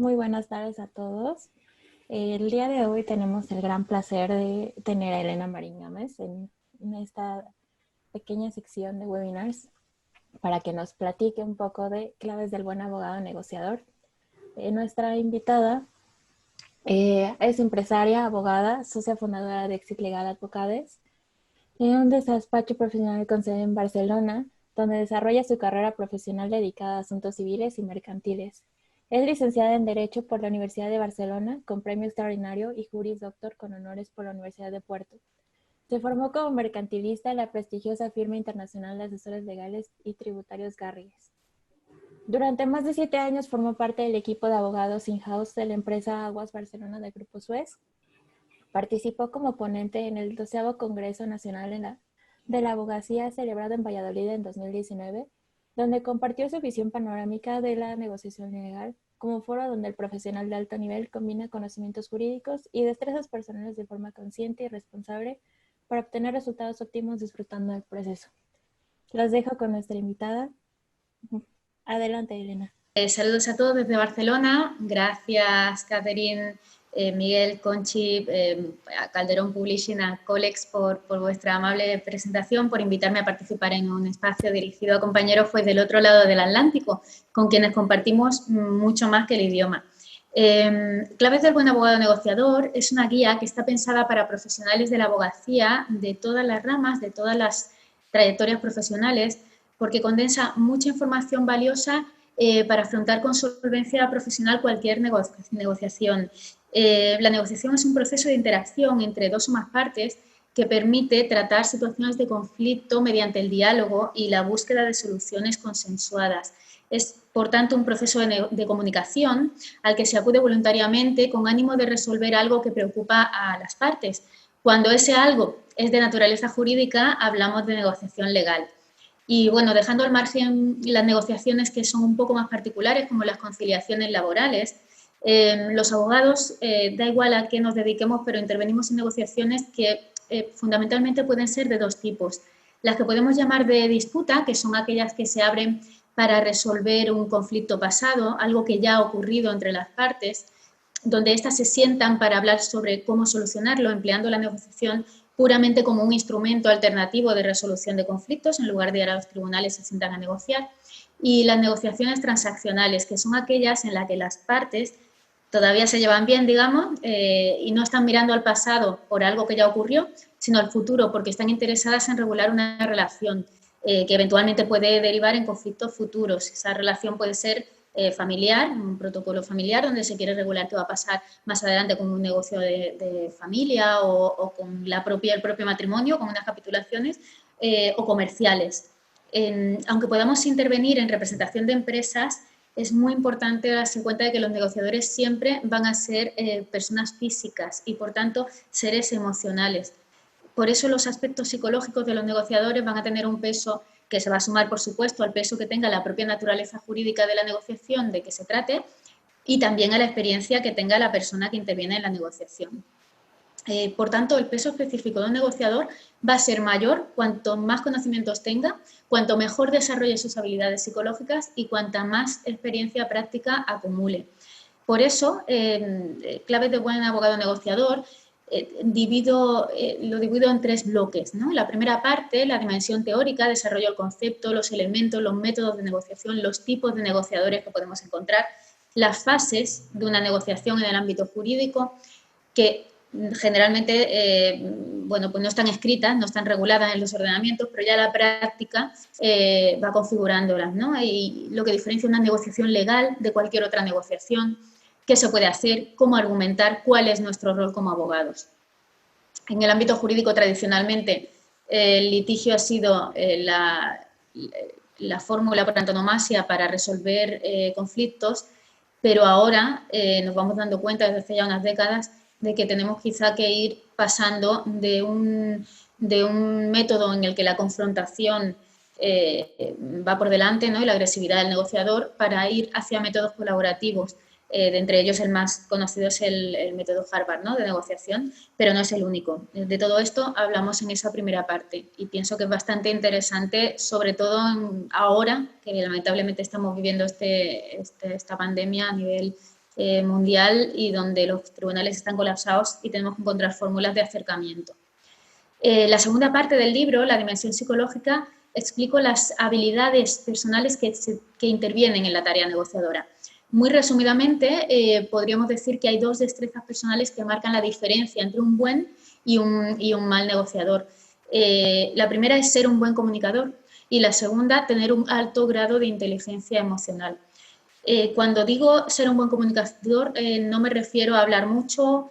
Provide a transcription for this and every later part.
Muy buenas tardes a todos. El día de hoy tenemos el gran placer de tener a Elena Marín Gámez en esta pequeña sección de webinars para que nos platique un poco de claves del buen abogado negociador. Nuestra invitada es empresaria, abogada, socia fundadora de Exit Legal Advocades, en un despacho profesional con sede en Barcelona, donde desarrolla su carrera profesional dedicada a asuntos civiles y mercantiles. Es licenciada en Derecho por la Universidad de Barcelona, con premio extraordinario y Juris Doctor con honores por la Universidad de Puerto. Se formó como mercantilista en la prestigiosa firma internacional de asesores legales y tributarios Garrigues. Durante más de 7 años formó parte del equipo de abogados in-house de la empresa Aguas Barcelona del Grupo Suez. Participó como ponente en el 12º Congreso Nacional de la Abogacía celebrado en Valladolid en 2019, donde compartió su visión panorámica de la negociación legal como foro donde el profesional de alto nivel combina conocimientos jurídicos y destrezas personales de forma consciente y responsable para obtener resultados óptimos disfrutando del proceso. Los dejo con nuestra invitada. Adelante, Elena. Saludos a todos desde Barcelona. Gracias, Catherine, Miguel, Conchi, a Calderón Publishing, a Colex por vuestra amable presentación, por invitarme a participar en un espacio dirigido a compañeros pues, del otro lado del Atlántico, con quienes compartimos mucho más que el idioma. Claves del buen abogado negociador es una guía que está pensada para profesionales de la abogacía de todas las ramas, de todas las trayectorias profesionales, porque condensa mucha información valiosa para afrontar con solvencia profesional cualquier negociación. La negociación es un proceso de interacción entre dos o más partes que permite tratar situaciones de conflicto mediante el diálogo y la búsqueda de soluciones consensuadas. Es, por tanto, un proceso de comunicación al que se acude voluntariamente con ánimo de resolver algo que preocupa a las partes. Cuando ese algo es de naturaleza jurídica, hablamos de negociación legal. Y bueno, dejando al margen las negociaciones que son un poco más particulares, como las conciliaciones laborales, los abogados, da igual a qué nos dediquemos, pero intervenimos en negociaciones que fundamentalmente pueden ser de dos tipos. Las que podemos llamar de disputa, que son aquellas que se abren para resolver un conflicto pasado, algo que ya ha ocurrido entre las partes, donde éstas se sientan para hablar sobre cómo solucionarlo, empleando la negociación puramente como un instrumento alternativo de resolución de conflictos, en lugar de ir a los tribunales se sientan a negociar, y las negociaciones transaccionales, que son aquellas en las que las partes todavía se llevan bien, digamos, y no están mirando al pasado por algo que ya ocurrió, sino al futuro, porque están interesadas en regular una relación que eventualmente puede derivar en conflictos futuros. Esa relación puede ser familiar, un protocolo familiar donde se quiere regular qué va a pasar más adelante con un negocio de familia o con el propio matrimonio, con unas capitulaciones o comerciales. Aunque podamos intervenir en representación de empresas, es muy importante darse cuenta de que los negociadores siempre van a ser personas físicas y, por tanto, seres emocionales. Por eso los aspectos psicológicos de los negociadores van a tener un peso que se va a sumar, por supuesto, al peso que tenga la propia naturaleza jurídica de la negociación de que se trate y también a la experiencia que tenga la persona que interviene en la negociación. Por tanto, el peso específico de un negociador va a ser mayor cuanto más conocimientos tenga, cuanto mejor desarrolle sus habilidades psicológicas y cuanta más experiencia práctica acumule. Por eso, claves de buen abogado negociador, lo divido en 3 bloques, ¿no? La primera parte, la dimensión teórica, desarrollo del concepto, los elementos, los métodos de negociación, los tipos de negociadores que podemos encontrar, las fases de una negociación en el ámbito jurídico, que generalmente bueno, pues no están escritas, no están reguladas en los ordenamientos, pero ya la práctica va configurándolas, ¿no? Y lo que diferencia una negociación legal de cualquier otra negociación, qué se puede hacer, cómo argumentar, cuál es nuestro rol como abogados. En el ámbito jurídico, tradicionalmente, el litigio ha sido la fórmula por antonomasia para resolver conflictos, pero ahora nos vamos dando cuenta desde hace ya unas décadas de que tenemos quizá que ir pasando de un método en el que la confrontación va por delante, ¿no? Y la agresividad del negociador, para ir hacia métodos colaborativos. De entre ellos el más conocido es el método Harvard, ¿no? De negociación, pero no es el único. De todo esto hablamos en esa primera parte y pienso que es bastante interesante, sobre todo ahora que lamentablemente estamos viviendo esta pandemia a nivel mundial y donde los tribunales están colapsados y tenemos que encontrar fórmulas de acercamiento. La segunda parte del libro, la dimensión psicológica, explico las habilidades personales que intervienen en la tarea negociadora. Muy resumidamente, podríamos decir que hay dos destrezas personales que marcan la diferencia entre un buen y un mal negociador. La primera es ser un buen comunicador y la segunda, tener un alto grado de inteligencia emocional. Cuando digo ser un buen comunicador, no me refiero a hablar mucho,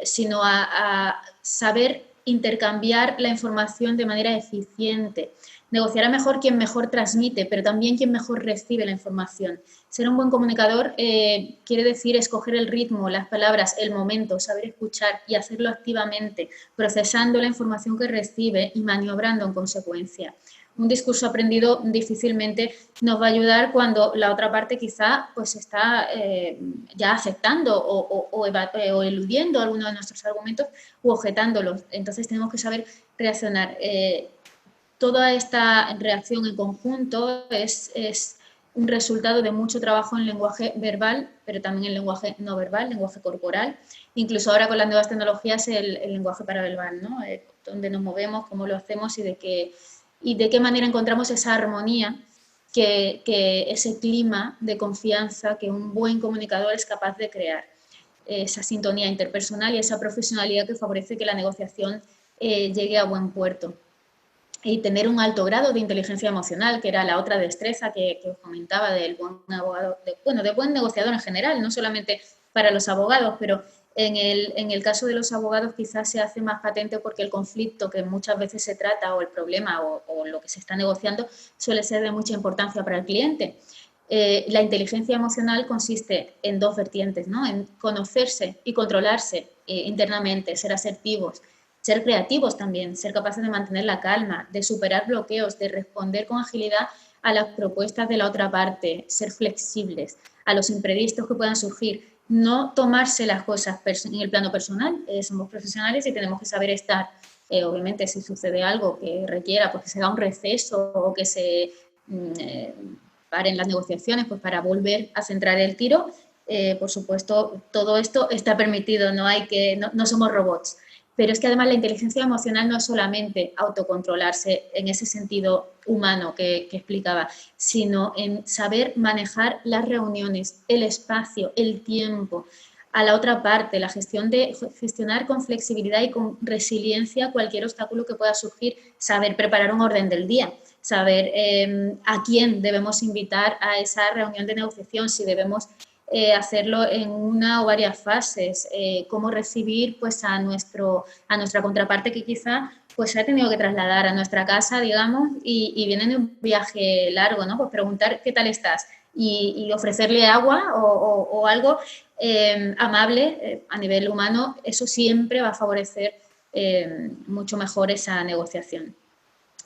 sino a saber intercambiar la información de manera eficiente. Negociará mejor quien mejor transmite, pero también quien mejor recibe la información. Ser un buen comunicador quiere decir escoger el ritmo, las palabras, el momento, saber escuchar y hacerlo activamente, procesando la información que recibe y maniobrando en consecuencia. Un discurso aprendido difícilmente nos va a ayudar cuando la otra parte quizá pues está ya aceptando o eludiendo algunos de nuestros argumentos u objetándolos. Entonces tenemos que saber reaccionar. Toda esta reacción en conjunto es un resultado de mucho trabajo en lenguaje verbal, pero también en lenguaje no verbal, lenguaje corporal. Incluso ahora con las nuevas tecnologías el lenguaje paraverbal, ¿no? Dónde nos movemos, cómo lo hacemos y de qué manera encontramos esa armonía, ese clima de confianza que un buen comunicador es capaz de crear. Esa sintonía interpersonal y esa profesionalidad que favorece que la negociación llegue a buen puerto. Y tener un alto grado de inteligencia emocional, que era la otra destreza que os comentaba del buen abogado, de buen negociador en general, no solamente para los abogados, pero en el caso de los abogados quizás se hace más patente porque el conflicto que muchas veces se trata o el problema o lo que se está negociando suele ser de mucha importancia para el cliente. La inteligencia emocional consiste en dos vertientes, ¿no? En conocerse y controlarse internamente, ser asertivos, ser creativos también, ser capaces de mantener la calma, de superar bloqueos, de responder con agilidad a las propuestas de la otra parte, ser flexibles a los imprevistos que puedan surgir, no tomarse las cosas en el plano personal. Somos profesionales y tenemos que saber estar, obviamente si sucede algo que requiera pues, que se haga un receso o que se paren las negociaciones pues, para volver a centrar el tiro, por supuesto todo esto está permitido, no somos robots. Pero es que además la inteligencia emocional no es solamente autocontrolarse en ese sentido humano que explicaba, sino en saber manejar las reuniones, el espacio, el tiempo, a la otra parte, gestionar con flexibilidad y con resiliencia cualquier obstáculo que pueda surgir, saber preparar un orden del día, saber a quién debemos invitar a esa reunión de negociación, si debemos hacerlo en una o varias fases, cómo recibir pues, a nuestra contraparte que quizá pues, se ha tenido que trasladar a nuestra casa, digamos, y viene de un viaje largo, ¿no? Pues preguntar qué tal estás y ofrecerle agua o algo amable a nivel humano, eso siempre va a favorecer mucho mejor esa negociación.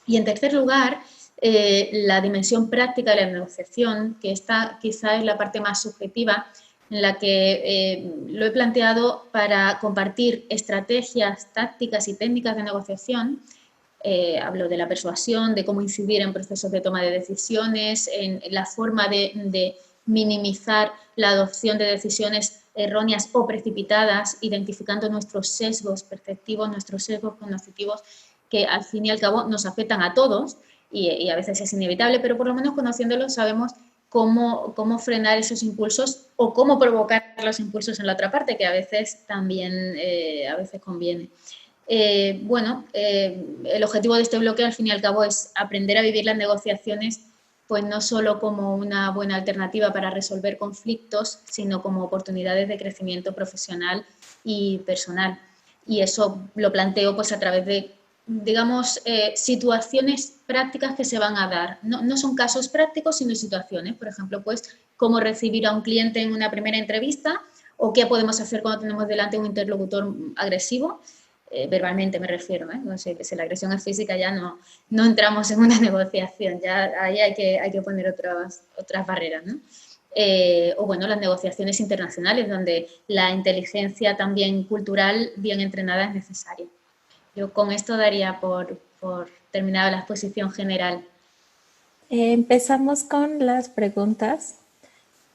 Y en tercer lugar, la dimensión práctica de la negociación, que esta quizá es la parte más subjetiva, en la que lo he planteado para compartir estrategias, tácticas y técnicas de negociación. Hablo de la persuasión, de cómo incidir en procesos de toma de decisiones, en la forma de minimizar la adopción de decisiones erróneas o precipitadas, identificando nuestros sesgos perceptivos, nuestros sesgos cognitivos, que al fin y al cabo nos afectan a todos y a veces es inevitable, pero por lo menos conociéndolos sabemos cómo frenar esos impulsos o cómo provocar los impulsos en la otra parte, que a veces también a veces conviene. El objetivo de este bloque al fin y al cabo es aprender a vivir las negociaciones pues no solo como una buena alternativa para resolver conflictos, sino como oportunidades de crecimiento profesional y personal. Y eso lo planteo pues a través de, digamos, situaciones prácticas que se van a dar. No son casos prácticos, sino situaciones. Por ejemplo, pues cómo recibir a un cliente en una primera entrevista o qué podemos hacer cuando tenemos delante un interlocutor agresivo. Verbalmente me refiero, no sé, que si la agresión es física ya no entramos en una negociación, ya ahí hay que poner otras barreras, ¿no? O bueno, las negociaciones internacionales, donde la inteligencia también cultural bien entrenada es necesaria. Yo con esto daría por terminada la exposición general. Empezamos con las preguntas.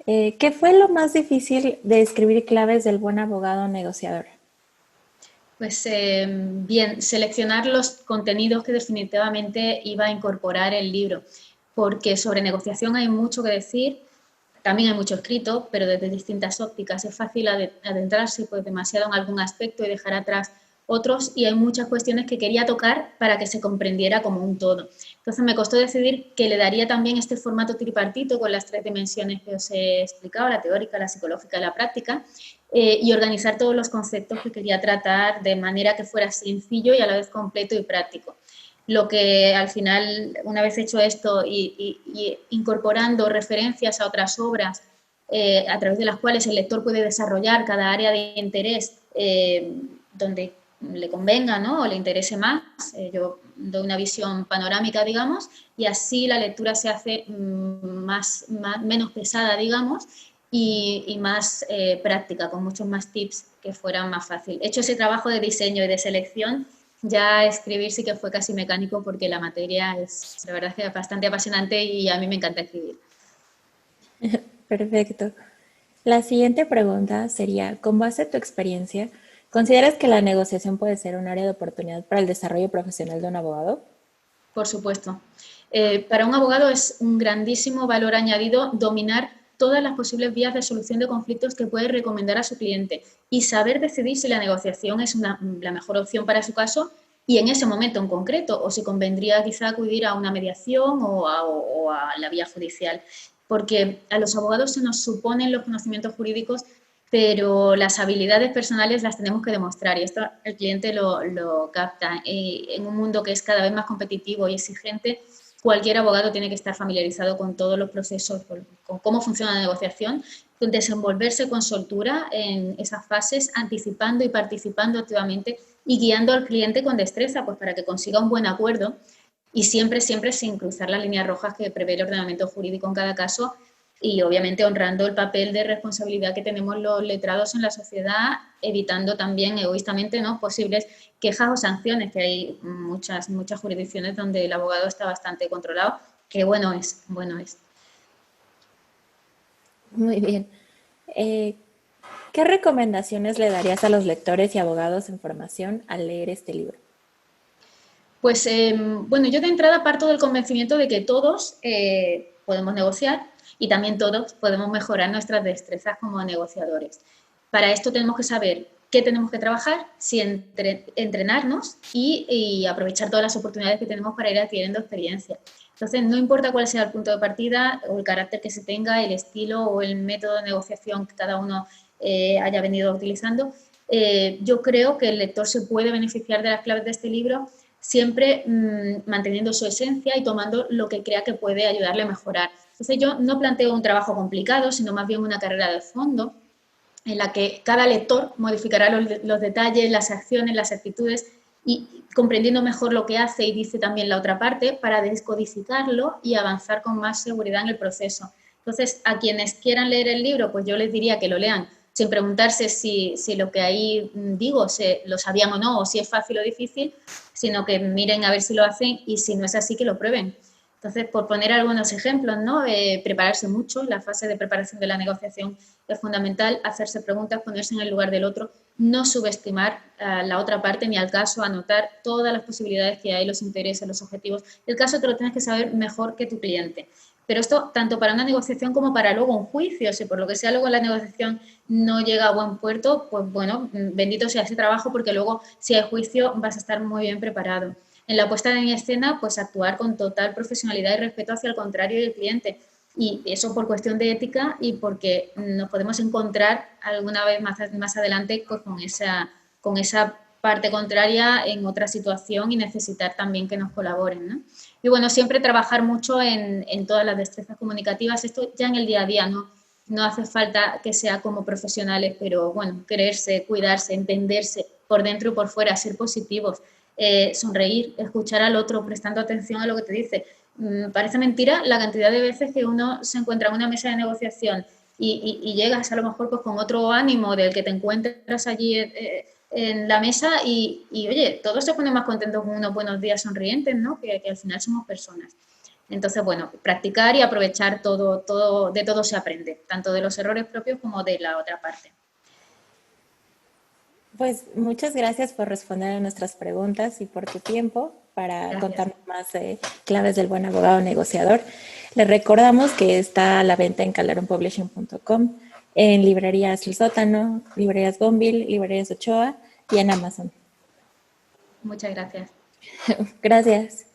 ¿Qué fue lo más difícil de escribir claves del buen abogado negociador? Pues bien, seleccionar los contenidos que definitivamente iba a incorporar el libro, porque sobre negociación hay mucho que decir, también hay mucho escrito, pero desde distintas ópticas. Es fácil adentrarse pues, demasiado en algún aspecto y dejar atrás otros, y hay muchas cuestiones que quería tocar para que se comprendiera como un todo. Entonces me costó decidir que le daría también este formato tripartito con las 3 dimensiones que os he explicado, la teórica, la psicológica y la práctica, y organizar todos los conceptos que quería tratar de manera que fuera sencillo y a la vez completo y práctico. Lo que al final, una vez hecho esto y incorporando referencias a otras obras a través de las cuales el lector puede desarrollar cada área de interés donde le convenga, ¿no? O le interese más, yo doy una visión panorámica, digamos, y así la lectura se hace menos pesada, digamos, y más práctica, con muchos más tips que fueran más fácil. He hecho ese trabajo de diseño y de selección, ya escribir sí que fue casi mecánico porque la materia es, la verdad, que bastante apasionante y a mí me encanta escribir. Perfecto. La siguiente pregunta sería, con base en tu experiencia, ¿consideras que la negociación puede ser un área de oportunidad para el desarrollo profesional de un abogado? Por supuesto. Para un abogado es un grandísimo valor añadido dominar todas las posibles vías de solución de conflictos que puede recomendar a su cliente y saber decidir si la negociación es la mejor opción para su caso y en ese momento en concreto, o si convendría quizá acudir a una mediación o a la vía judicial. Porque a los abogados se nos suponen los conocimientos jurídicos, pero las habilidades personales las tenemos que demostrar y esto el cliente lo capta. En un mundo que es cada vez más competitivo y exigente, cualquier abogado tiene que estar familiarizado con todos los procesos, con cómo funciona la negociación, desenvolverse con soltura en esas fases, anticipando y participando activamente y guiando al cliente con destreza, pues para que consiga un buen acuerdo y siempre, siempre sin cruzar las líneas rojas que prevé el ordenamiento jurídico en cada caso y obviamente honrando el papel de responsabilidad que tenemos los letrados en la sociedad, evitando también egoístamente, ¿no?, posibles quejas o sanciones, que hay muchas jurisdicciones donde el abogado está bastante controlado, que bueno es, bueno es. Muy bien. Eh, ¿Qué recomendaciones le darías a los lectores y abogados en formación al leer este libro? Pues bueno, yo de entrada parto del convencimiento de que todos podemos negociar y también todos podemos mejorar nuestras destrezas como negociadores. Para esto tenemos que saber qué tenemos que trabajar, si entrenarnos y aprovechar todas las oportunidades que tenemos para ir adquiriendo experiencia. Entonces, no importa cuál sea el punto de partida o el carácter que se tenga, el estilo o el método de negociación que cada uno haya venido utilizando, yo creo que el lector se puede beneficiar de las claves de este libro siempre manteniendo su esencia y tomando lo que crea que puede ayudarle a mejorar. Entonces yo no planteo un trabajo complicado, sino más bien una carrera de fondo en la que cada lector modificará los detalles, las acciones, las actitudes y comprendiendo mejor lo que hace y dice también la otra parte para descodificarlo y avanzar con más seguridad en el proceso. Entonces, a quienes quieran leer el libro, pues yo les diría que lo lean sin preguntarse si lo que ahí digo lo sabían o no, o si es fácil o difícil, sino que miren a ver si lo hacen y si no es así, que lo prueben. Entonces, por poner algunos ejemplos, ¿no? Prepararse mucho, la fase de preparación de la negociación es fundamental, hacerse preguntas, ponerse en el lugar del otro, no subestimar a la otra parte ni al caso, anotar todas las posibilidades que hay, los intereses, los objetivos. El caso te lo tienes que saber mejor que tu cliente. Pero esto tanto para una negociación como para luego un juicio, si por lo que sea luego la negociación no llega a buen puerto, pues bueno, bendito sea ese trabajo porque luego si hay juicio vas a estar muy bien preparado. En la puesta en escena, pues actuar con total profesionalidad y respeto hacia el contrario y el cliente. Y eso por cuestión de ética y porque nos podemos encontrar alguna vez más adelante pues, con esa parte contraria en otra situación y necesitar también que nos colaboren, ¿no? Y bueno, siempre trabajar mucho en todas las destrezas comunicativas, esto ya en el día a día, no hace falta que sea como profesionales, pero bueno, creerse, cuidarse, entenderse por dentro y por fuera, ser positivos, sonreír, escuchar al otro, prestando atención a lo que te dice. Parece mentira la cantidad de veces que uno se encuentra en una mesa de negociación y llegas a lo mejor pues, con otro ánimo del que te encuentras allí en la mesa y oye, todos se ponen más contentos con unos buenos días sonrientes, ¿no? Que al final somos personas. Entonces, bueno, practicar y aprovechar todo, de todo se aprende, tanto de los errores propios como de la otra parte. Pues muchas gracias por responder a nuestras preguntas y por tu tiempo para Gracias. contarnos más claves del buen abogado negociador. Les recordamos que está a la venta en calderonpublishing.com, en librerías El Sótano, librerías Gonville, librerías Ochoa y en Amazon. Muchas gracias. Gracias.